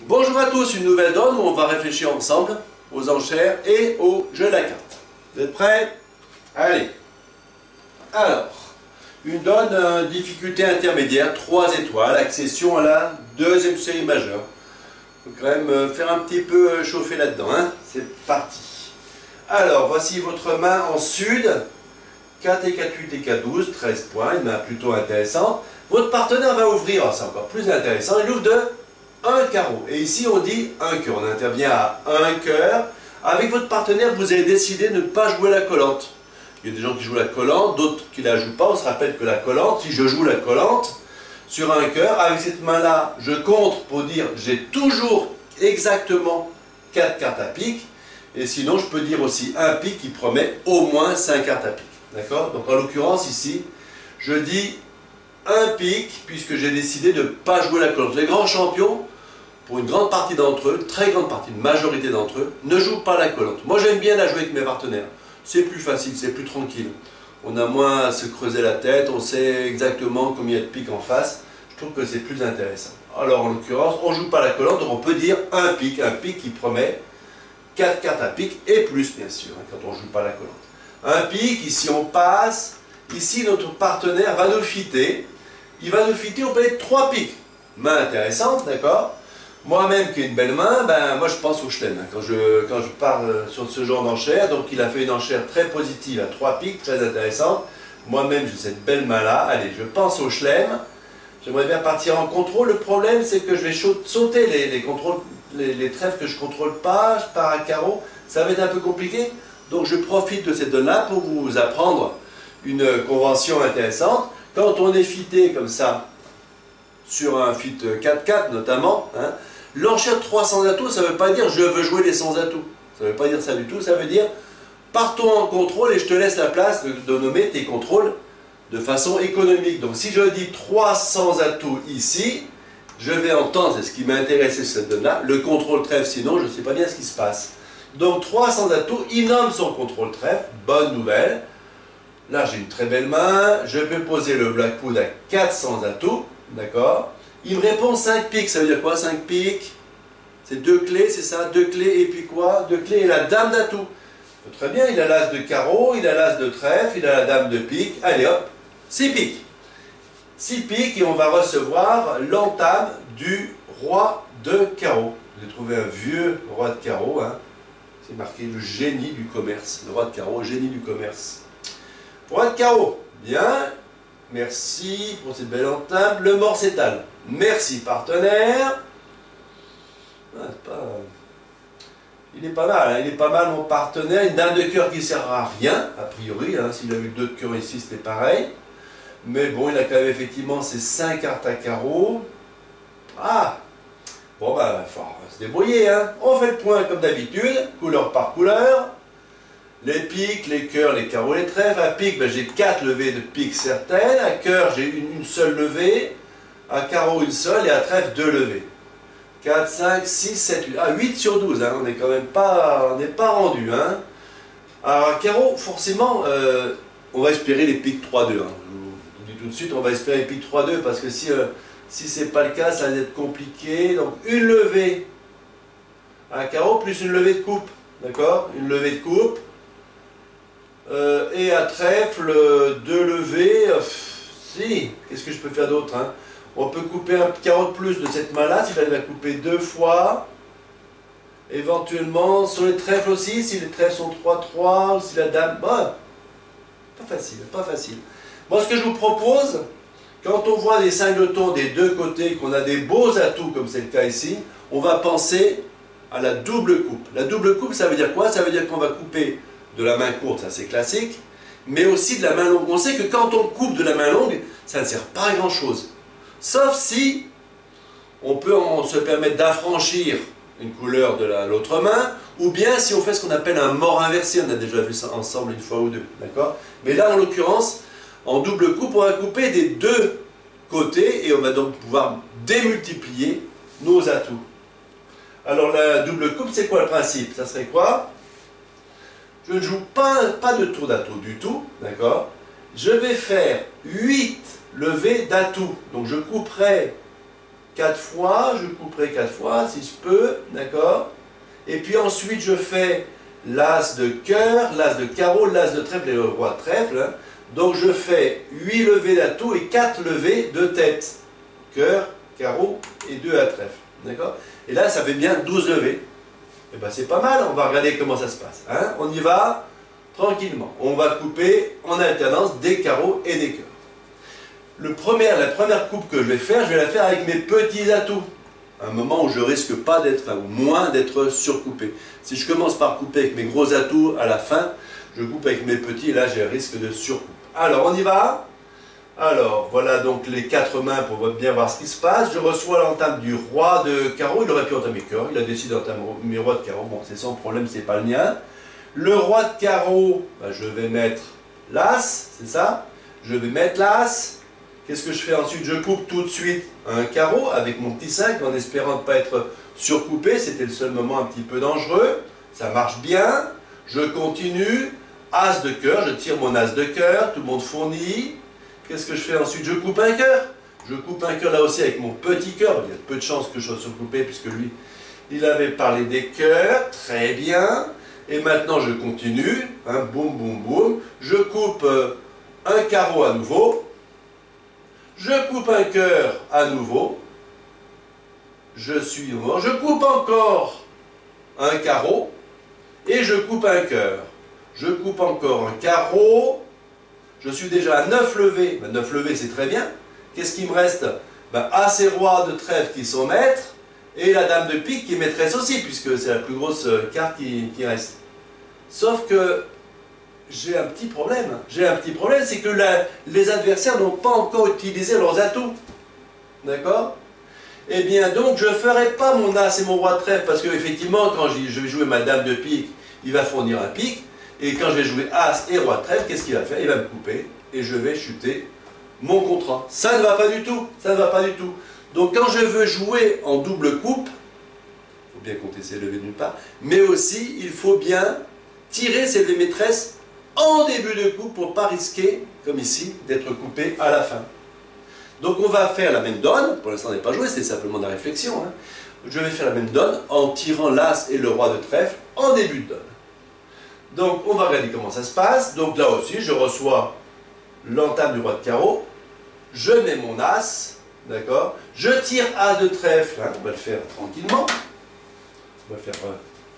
Bonjour à tous, une nouvelle donne où on va réfléchir ensemble aux enchères et au jeu de la carte. Vous êtes prêts? Allez. Alors, une donne difficulté intermédiaire, 3 étoiles, accession à la deuxième série majeure. Il faut quand même faire un petit peu chauffer là-dedans, hein. C'est parti. Alors, voici votre main en sud. 4 et 4, 8 et 4, 12, 13 points, une main plutôt intéressante. Votre partenaire va ouvrir, c'est encore plus intéressant, il ouvre de 1 carreau. Et ici on dit 1 cœur, on intervient à 1 cœur. Avec votre partenaire, vous avez décidé de ne pas jouer la collante. Il y a des gens qui jouent la collante, d'autres qui ne la jouent pas. On se rappelle que la collante, si je joue la collante sur 1 cœur, avec cette main-là, je compte pour dire j'ai toujours exactement 4 cartes à pique. Et sinon, je peux dire aussi un pique qui promet au moins 5 cartes à pique. D'accord? Donc en l'occurrence ici, je dis un pique puisque j'ai décidé de ne pas jouer la collante. Les grands champions, pour une grande partie d'entre eux, très grande partie, une majorité d'entre eux, ne jouent pas la collante. Moi j'aime bien la jouer avec mes partenaires. C'est plus facile, c'est plus tranquille. On a moins à se creuser la tête, on sait exactement combien il y a de piques en face. Je trouve que c'est plus intéressant. Alors en l'occurrence, on ne joue pas la collante, donc on peut dire un pique qui promet 4 cartes à pique et plus bien sûr, quand on ne joue pas la collante. Un pique, ici on passe, ici notre partenaire va nous fitter, il va nous fitter, on peut être 3 piques. Main intéressante, d'accord? Moi-même qui ai une belle main, ben, moi je pense au chelem, hein, quand je pars sur ce genre d'enchère, donc il a fait une enchère très positive à 3 piques, très intéressante. Moi-même j'ai cette belle main-là, allez, je pense au chelem, j'aimerais bien partir en contrôle, le problème c'est que je vais sauter les trèfles que je ne contrôle pas, je pars à carreau, ça va être un peu compliqué. Donc je profite de cette donne-là pour vous apprendre une convention intéressante. Quand on est fité comme ça, sur un fit 4-4 notamment, hein, l'enchère 300 atouts, ça ne veut pas dire je veux jouer les 100 atouts. Ça ne veut pas dire ça du tout, ça veut dire partons en contrôle et je te laisse la place de nommer tes contrôles de façon économique. Donc si je dis 300 atouts ici, je vais entendre, c'est ce qui m'a intéressé cette donne-là, le contrôle trèfle, sinon je ne sais pas bien ce qui se passe. Donc 300 atouts, il nomme son contrôle trèfle, bonne nouvelle. Là j'ai une très belle main, je peux poser le blackwood à 400 atouts, d'accord. Il me répond 5 piques, ça veut dire quoi 5 piques? C'est 2 clés, c'est ça? 2 clés et puis quoi? 2 clés et la dame d'atouts. Très bien, il a l'as de carreau, il a l'as de trèfle, il a la dame de pique, allez hop, 6 piques. 6 piques et on va recevoir l'entame du roi de carreau. J'ai trouvé un vieux roi de carreau, hein. C'est marqué le génie du commerce. Le roi de carreau, génie du commerce. Roi de carreau, bien. Merci pour cette belle entame. Le mort s'étale. Merci partenaire. Ah, il est pas mal, hein. Il est pas mal mon partenaire. Une dame de cœur qui ne sert à rien, a priori. Hein. S'il a eu 2 de cœur ici, c'était pareil. Mais bon, il a quand même effectivement ses 5 cartes à carreau. Ah! Bon, ben, il faut se débrouiller, hein. On fait le point comme d'habitude, couleur par couleur. Les piques, les cœurs, les carreaux, les trèfles. À pique, ben, j'ai 4 levées de pique certaines. À cœur, j'ai une seule levée. À carreau, une seule. Et à trèfle, 2 levées. 4, 5, 6, 7, 8. Ah, 8 sur 12, hein. On n'est quand même pas, on n'est pas rendu, hein. Alors, à carreau, forcément, on va espérer les piques 3-2. Hein. Je vous dis tout de suite, on va espérer les piques 3-2 parce que si ce n'est pas le cas, ça va être compliqué. Donc une levée à carreau plus une levée de coupe. D'accord? Une levée de coupe. Et à trèfle, 2 levées. Si, qu'est-ce que je peux faire d'autre, hein? On peut couper un carreau de plus de cette main-là, si j'arrive à couper 2 fois. Éventuellement, sur les trèfles aussi, si les trèfles sont 3-3, ou si la dame... Bah, pas facile, pas facile. Moi, ce que je vous propose... Quand on voit les singletons des deux côtés, qu'on a des beaux atouts, comme c'est le cas ici, on va penser à la double coupe. La double coupe, ça veut dire quoi? Ça veut dire qu'on va couper de la main courte, ça c'est classique, mais aussi de la main longue. On sait que quand on coupe de la main longue, ça ne sert pas à grand chose. Sauf si on se permet d'affranchir une couleur de l'autre main, ou bien si on fait ce qu'on appelle un mort inversé, on a déjà vu ça ensemble une fois ou deux, d'accord? Mais là, en l'occurrence, en double coupe, on va couper des deux côtés et on va donc pouvoir démultiplier nos atouts. Alors la double coupe, c'est quoi le principe? Ça serait quoi? Je ne joue pas de tour d'atout du tout, d'accord? Je vais faire 8 levées d'atout. Donc je couperai 4 fois, je couperai 4 fois si je peux, d'accord? Et puis ensuite je fais l'as de cœur, l'as de carreau, l'as de trèfle et le roi de trèfle. Hein. Donc je fais 8 levées d'atout et 4 levées de tête. Cœur, carreau et 2 à trèfle. D'accord? Et là ça fait bien 12 levées. Et bien c'est pas mal, on va regarder comment ça se passe. Hein. On y va tranquillement. On va couper en alternance des carreaux et des cœurs. La première coupe que je vais la faire avec mes petits atouts. Un moment où je risque pas d'être, enfin, ou moins d'être surcoupé. Si je commence par couper avec mes gros atouts à la fin, je coupe avec mes petits et là j'ai un risque de surcoupe. Alors on y va. Alors voilà donc les 4 mains pour bien voir ce qui se passe. Je reçois l'entame du roi de carreau, il aurait pu entamer cœur, il a décidé d'entamer roi de carreau, bon c'est son problème, c'est pas le mien. Le roi de carreau, ben, je vais mettre l'as, c'est ça. Je vais mettre l'as. Qu'est-ce que je fais ensuite? Je coupe tout de suite un carreau avec mon petit 5 en espérant ne pas être surcoupé. C'était le seul moment un petit peu dangereux. Ça marche bien. Je continue. As de cœur. Je tire mon as de cœur. Tout le monde fournit. Qu'est-ce que je fais ensuite? Je coupe un cœur. Je coupe un cœur là aussi avec mon petit cœur. Il y a peu de chances que je sois surcoupé puisque lui, il avait parlé des cœurs. Très bien. Et maintenant je continue. Hein, boum, boum, boum. Je coupe un carreau à nouveau. Je coupe un cœur à nouveau. Je suis mort. Je coupe encore un carreau. Et je coupe un cœur. Je coupe encore un carreau. Je suis déjà à 9 levées. Ben, 9 levées, c'est très bien. Qu'est-ce qui me reste? Ben, As et Roi de trèfle qui sont maîtres. Et la Dame de pique qui est maîtresse aussi, puisque c'est la plus grosse carte qui reste. Sauf que j'ai un petit problème. J'ai un petit problème, c'est que les adversaires n'ont pas encore utilisé leurs atouts. D'accord? Eh bien, donc, je ne ferai pas mon As et mon Roi de trèfle, parce qu'effectivement, quand je vais jouer ma Dame de pique, il va fournir un pique. Et quand je vais jouer As et Roi de trèfle, qu'est-ce qu'il va faire? Il va me couper, et je vais chuter mon contrat. Ça ne va pas du tout. Ça ne va pas du tout. Donc, quand je veux jouer en double coupe, il faut bien compter ses levées d'une part, mais aussi, il faut bien tirer ses levées maîtresses en début de coupe pour ne pas risquer, comme ici, d'être coupé à la fin. Donc on va faire la même donne, pour l'instant on n'est pas joué, c'est simplement de la réflexion. Hein. Je vais faire la même donne en tirant l'As et le Roi de trèfle en début de donne. Donc on va regarder comment ça se passe. Donc là aussi je reçois l'entame du Roi de carreau, je mets mon As, d'accord. Je tire As de trèfle, hein. On va le faire tranquillement. On va le faire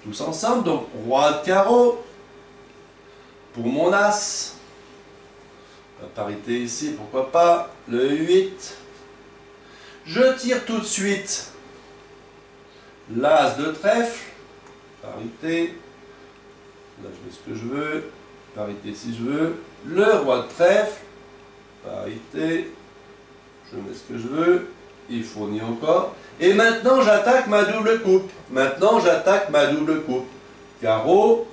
tous ensemble. Donc Roi de carreau. Pour mon As, la parité ici, pourquoi pas, le 8. Je tire tout de suite l'As de trèfle, parité, là je mets ce que je veux, parité si je veux, le Roi de trèfle, parité, je mets ce que je veux, il fournit encore, et maintenant j'attaque ma double coupe, carreau,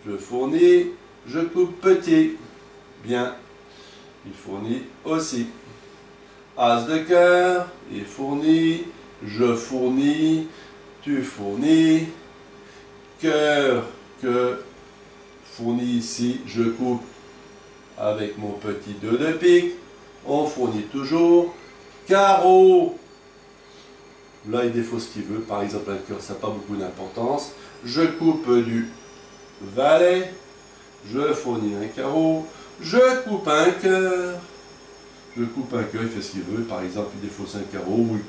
je fournis, je coupe petit. Bien. Il fournit aussi. As de cœur, il fournit, je fournis, tu fournis. Cœur que fournit ici, je coupe avec mon petit 2 de pique. On fournit toujours. Carreau. Là, il défausse ce qu'il veut. Par exemple, un cœur, ça n'a pas beaucoup d'importance. Je coupe du valet. Je fournis un carreau, je coupe un cœur, il fait ce qu'il veut, par exemple il défausse un carreau, ou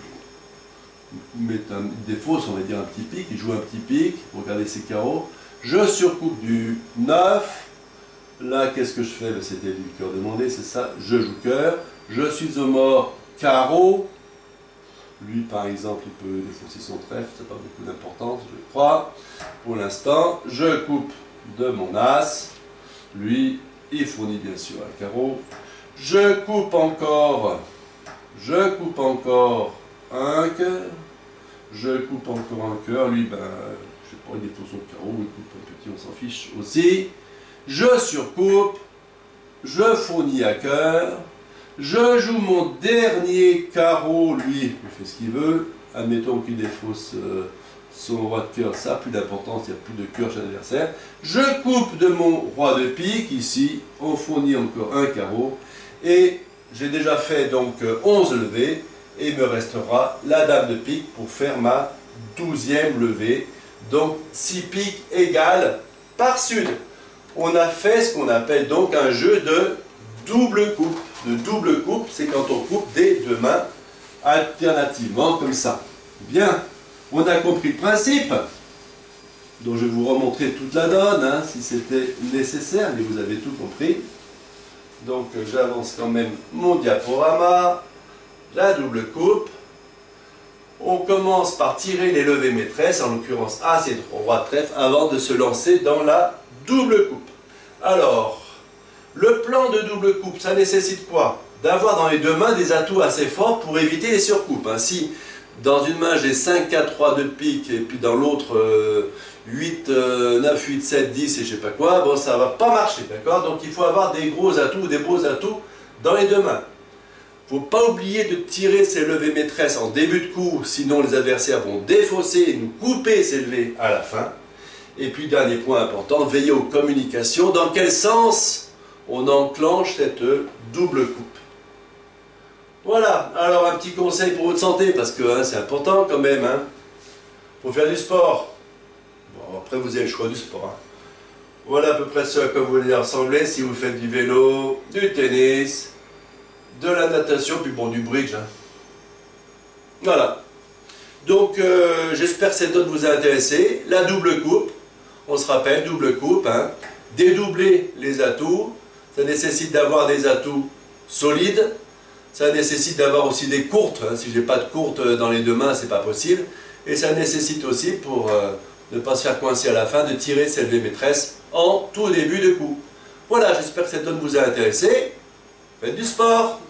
il défausse, on va dire un petit pic, il joue un petit pic, regardez ses carreaux, je surcoupe du 9, là qu'est-ce que je fais? C'était du cœur demandé, c'est ça, je joue cœur, je suis au mort carreau, lui par exemple il peut défausser son trèfle, ça n'a pas beaucoup d'importance, je crois, pour l'instant, je coupe de mon As. Lui, il fournit bien sûr un carreau. Je coupe encore un cœur. Je coupe encore un cœur. Lui, ben, je sais pas, il défausse son carreau, il coupe un petit, on s'en fiche aussi. Je surcoupe. Je fournis un cœur. Je joue mon dernier carreau. Lui, il fait ce qu'il veut. Admettons qu'il défausse son roi de cœur, ça n'a plus d'importance, il n'y a plus de cœur chez l'adversaire. Je coupe de mon roi de pique, ici, on fournit encore un carreau, et j'ai déjà fait donc 11 levées, Et il me restera la dame de pique pour faire ma 12e levée. Donc 6 piques égales par sud. On a fait ce qu'on appelle donc un jeu de double coupe. De double coupe, c'est quand on coupe des deux mains alternativement comme ça. Bien, on a compris le principe. Donc je vais vous remontrer toute la donne, hein, si c'était nécessaire, mais vous avez tout compris. Donc j'avance quand même mon diaporama, la double coupe. On commence par tirer les levées maîtresses, en l'occurrence As et Roi de trèfle, avant de se lancer dans la double coupe. Alors, le plan de double coupe, ça nécessite quoi? D'avoir dans les deux mains des atouts assez forts pour éviter les surcoupes. Si dans une main j'ai 5, 4, 3, 2 piques, et puis dans l'autre 8, 9, 8, 7, 10 et je sais pas quoi, bon ça va pas marcher, d'accord? Donc il faut avoir des gros atouts, des beaux atouts dans les deux mains. Il ne faut pas oublier de tirer ces levées maîtresses en début de coup, sinon les adversaires vont défausser et nous couper ces levées à la fin. Et puis dernier point important, veillez aux communications, dans quel sens on enclenche cette double coupe. Voilà, alors un petit conseil pour votre santé, parce que hein, c'est important quand même. Faut faire du sport. Bon, après vous avez le choix du sport. Voilà à peu près ce à quoi vous allez ressembler si vous faites du vélo, du tennis, de la natation, puis bon, du bridge. Voilà. Donc j'espère que cette donne vous a intéressé. La double coupe, on se rappelle, double coupe, dédoubler les atouts, ça nécessite d'avoir des atouts solides. Ça nécessite d'avoir aussi des courtes. Si je n'ai pas de courtes dans les deux mains, c'est pas possible. Et ça nécessite aussi, pour ne pas se faire coincer à la fin, de tirer ses levées maîtresses en tout début de coup. Voilà, j'espère que cette donne vous a intéressé. Faites du sport!